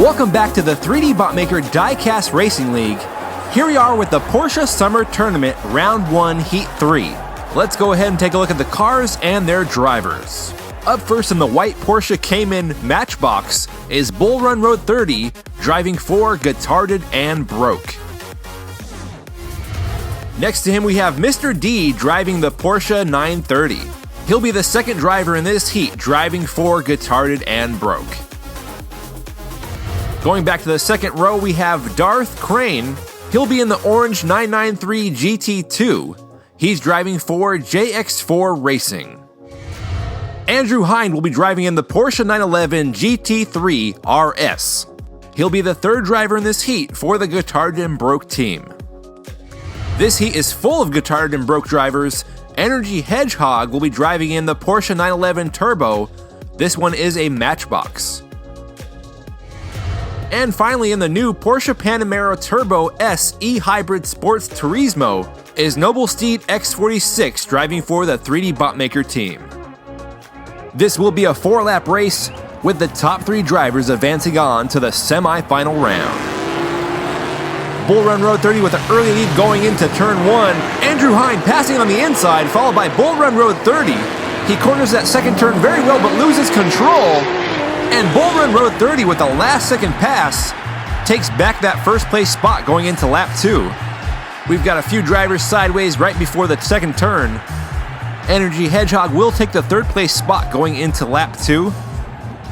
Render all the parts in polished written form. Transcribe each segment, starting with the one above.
Welcome back to the 3D Botmaker Diecast Racing League. Here we are with the Porsche Summer Tournament Round 1 Heat 3. Let's go ahead and take a look at the cars and their drivers. Up first in the white Porsche Cayman Matchbox is Bull Run Road 30, driving for Guitarded and Broke. Next to him we have Mr. D driving the Porsche 930. He'll be the second driver in this heat, driving for Guitarded and Broke. Going back to the second row, we have Darth Crane. He'll be in the orange 993 GT2. He's driving for JX4 Racing. Andrew Hind will be driving in the Porsche 911 GT3 RS. He'll be the third driver in this heat for the Guitarded and Broke team. This heat is full of Guitarded and Broke drivers. Energy Hedgehog will be driving in the Porsche 911 Turbo. This one is a Matchbox. And finally, in the new Porsche Panamera Turbo S E-Hybrid Sports Turismo is Noble Steed X46 driving for the 3D Botmaker team. This will be a 4-lap race with the top 3 drivers advancing on to the semi-final round. Bull Run Road 30 with an early lead going into turn 1. Andrew Hind passing on the inside, followed by Bull Run Road 30. He corners that second turn very well but loses control. And Bull Run Road 30 with the last second pass takes back that first place spot going into lap 2. We've got a few drivers sideways right before the second turn. Energy Hedgehog will take the third place spot going into lap 2.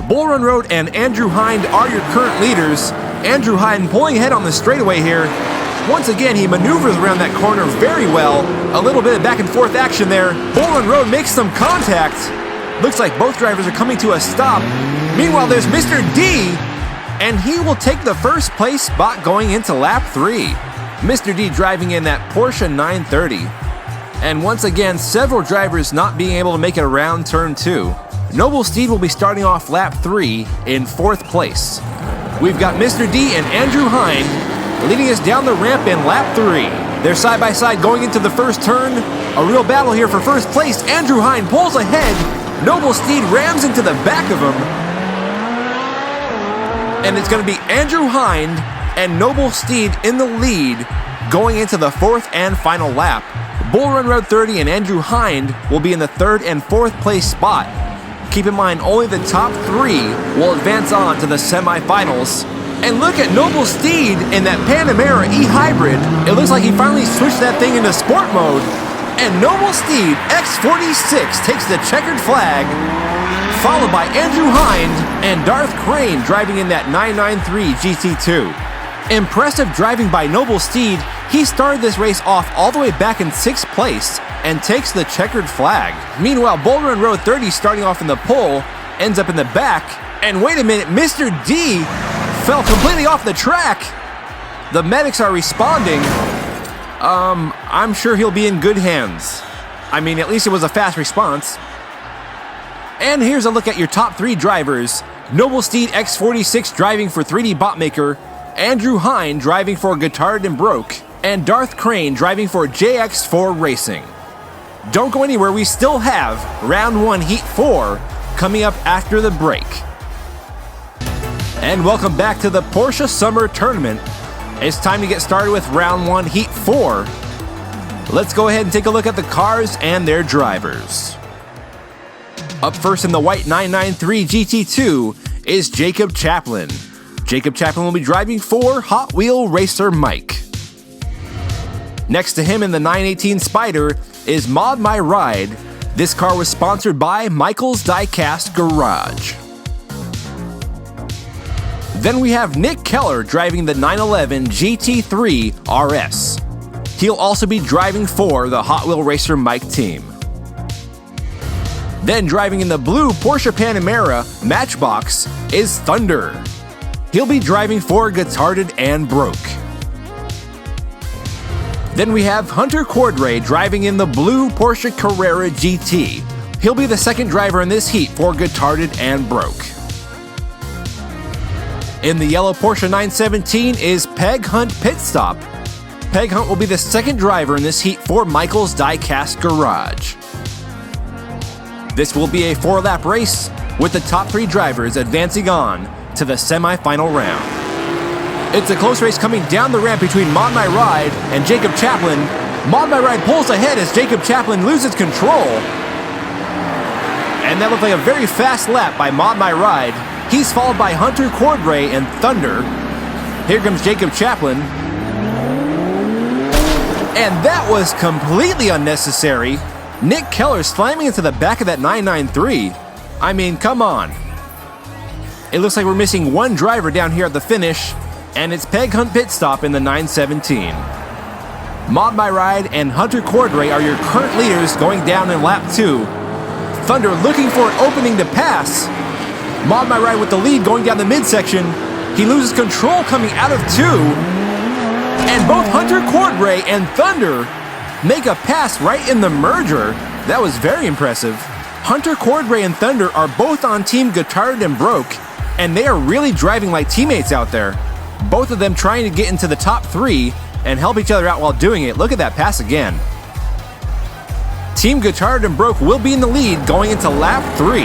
Bull Run Road and Andrew Hind are your current leaders. Andrew Hind pulling ahead on the straightaway here. Once again, he maneuvers around that corner very well. A little bit of back and forth action there. Bull Run Road makes some contact. Looks like both drivers are coming to a stop. Meanwhile, there's Mr. D, and he will take the first place spot going into lap 3. Mr. D driving in that Porsche 930. And once again, several drivers not being able to make it around turn 2. Noble Steed will be starting off lap 3 in 4th place. We've got Mr. D and Andrew Hind leading us down the ramp in lap 3. They're side by side going into the first turn. A real battle here for first place. Andrew Hind pulls ahead. Noble Steed rams into the back of him. And it's going to be Andrew Hind and Noble Steed in the lead going into the 4th and final lap. Bull Run Road 30 and Andrew Hind will be in the 3rd and 4th place spot. Keep in mind, only the top 3 will advance on to the semifinals. And look at Noble Steed in that Panamera E-Hybrid. It looks like he finally switched that thing into sport mode. And Noble Steed X46 takes the checkered flag, followed by Andrew Hind and Darth Crane driving in that 993 GT2. Impressive driving by Noble Steed. He started this race off all the way back in 6th place and takes the checkered flag. Meanwhile, Bull Run Road 30 starting off in the pole ends up in the back. And wait a minute, Mr. D fell completely off the track. The medics are responding. I'm sure he'll be in good hands. I mean, at least it was a fast response. And here's a look at your top 3 drivers. Noble Steed X46 driving for 3D Botmaker, Andrew Hind driving for Guitarded and Broke, and Darth Crane driving for JX4 Racing. Don't go anywhere, we still have Round 1 Heat 4 coming up after the break. And welcome back to the Porsche Summer Tournament. It's time to get started with Round 1 Heat 4. Let's go ahead and take a look at the cars and their drivers. Up first in the white 993 GT2 is Jacob Chaplin. Jacob Chaplin will be driving for Hot Wheel Racer Mike. Next to him in the 918 Spider is Mod My Ride. This car was sponsored by Michael's Diecast Garage. Then we have Nick Keller driving the 911 GT3 RS. He'll also be driving for the Hot Wheel Racer Mike team. Then driving in the blue Porsche Panamera Matchbox is Thunder. He'll be driving for Guitarded and Broke. Then we have Hunter Cordray driving in the blue Porsche Carrera GT. He'll be the second driver in this heat for Guitarded and Broke. In the yellow Porsche 917 is Peg Hunt Pit Stop. Peg Hunt will be the second driver in this heat for Michael's Diecast Garage. This will be a 4-lap race with the top 3 drivers advancing on to the semi-final round. It's a close race coming down the ramp between Mod My Ride and Jacob Chaplin. Mod My Ride pulls ahead as Jacob Chaplin loses control. And that looked like a very fast lap by Mod My Ride. He's followed by Hunter Cordray and Thunder. Here comes Jacob Chaplin. And that was completely unnecessary. Nick Keller slamming into the back of that 993. I mean, come on. It looks like we're missing one driver down here at the finish, and it's Peg Hunt Pit Stop in the 917. Mod My Ride and Hunter Cordray are your current leaders going down in lap 2. Thunder looking for an opening to pass. Mod My Ride with the lead going down the midsection. He loses control coming out of 2. And both Hunter Cordray and Thunder make a pass right in the merger. That was very impressive. Hunter Cordray and Thunder are both on Team Guitarded and Broke, and they are really driving like teammates out there. Both of them trying to get into the top 3 and help each other out while doing it. Look at that pass again. Team Guitarded and Broke will be in the lead going into lap 3.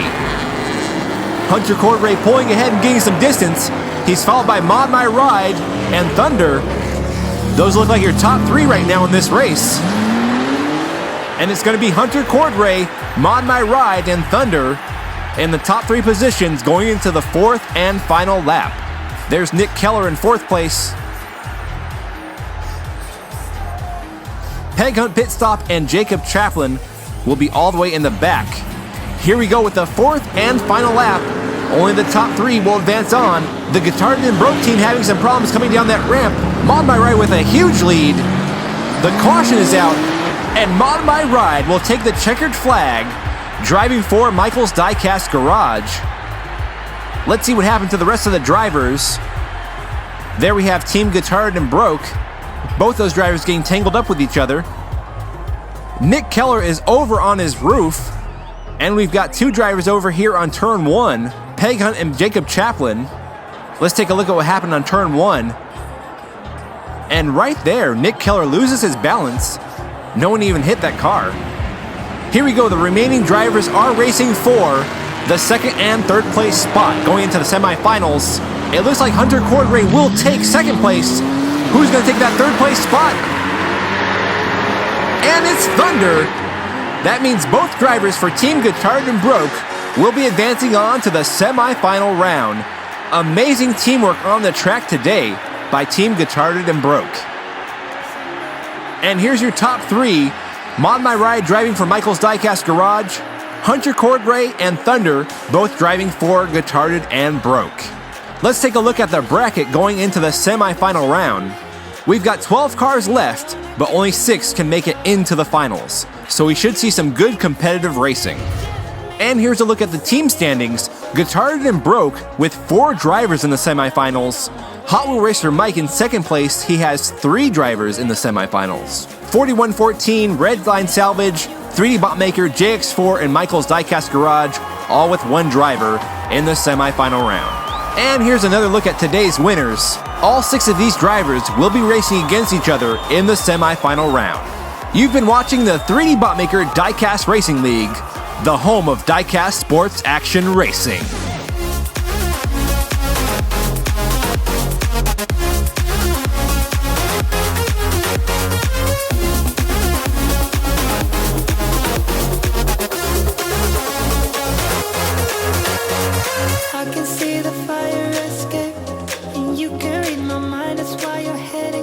Hunter Cordray pulling ahead and getting some distance. He's followed by Mod My Ride and Thunder. Those look like your top 3 right now in this race. And it's going to be Hunter Cordray, Mod My Ride, and Thunder in the top 3 positions going into the 4th and final lap. There's Nick Keller in 4th place. Peg Hunt Pit Stop and Jacob Chaplin will be all the way in the back. Here we go with the 4th and final lap. Only the top 3 will advance on. The Guitarded and Broke team having some problems coming down that ramp. Mod My Ride with a huge lead. The caution is out, and Mod My Ride will take the checkered flag, driving for Michael's Diecast Garage. Let's see what happened to the rest of the drivers. There we have Team Guitarded and Broke. Both those drivers getting tangled up with each other. Nick Keller is over on his roof. And we've got 2 drivers over here on turn 1, Peg Hunt and Jacob Chaplin. Let's take a look at what happened on turn 1. And right there, Nick Keller loses his balance. No one even hit that car. Here we go, the remaining drivers are racing for the 2nd and 3rd place spot going into the semifinals. It looks like Hunter Cordray will take 2nd place. Who's going to take that 3rd place spot? And it's Thunder. That means both drivers for Team Guitarded and Broke will be advancing on to the semi-final round. Amazing teamwork on the track today by Team Guitarded and Broke. And here's your top 3. Mod My Ride driving for Michael's Diecast Garage. Hunter Cordray and Thunder both driving for Guitarded and Broke. Let's take a look at the bracket going into the semi-final round. We've got 12 cars left, but only 6 can make it into the finals. So we should see some good competitive racing. And here's a look at the team standings. Guitarded and Broke with 4 drivers in the semifinals. Hot Wheel Racer Mike in 2nd place. He has 3 drivers in the semifinals. 4114, Red Line Salvage, 3D Botmaker, JX4, and Michael's Diecast Garage, all with 1 driver in the semifinal round. And here's another look at today's winners. All 6 of these drivers will be racing against each other in the semifinal round. You've been watching the 3D Botmaker Diecast Racing League, the home of Diecast Sports Action Racing. I can see the fire escape, and you can read my mind. That's why your head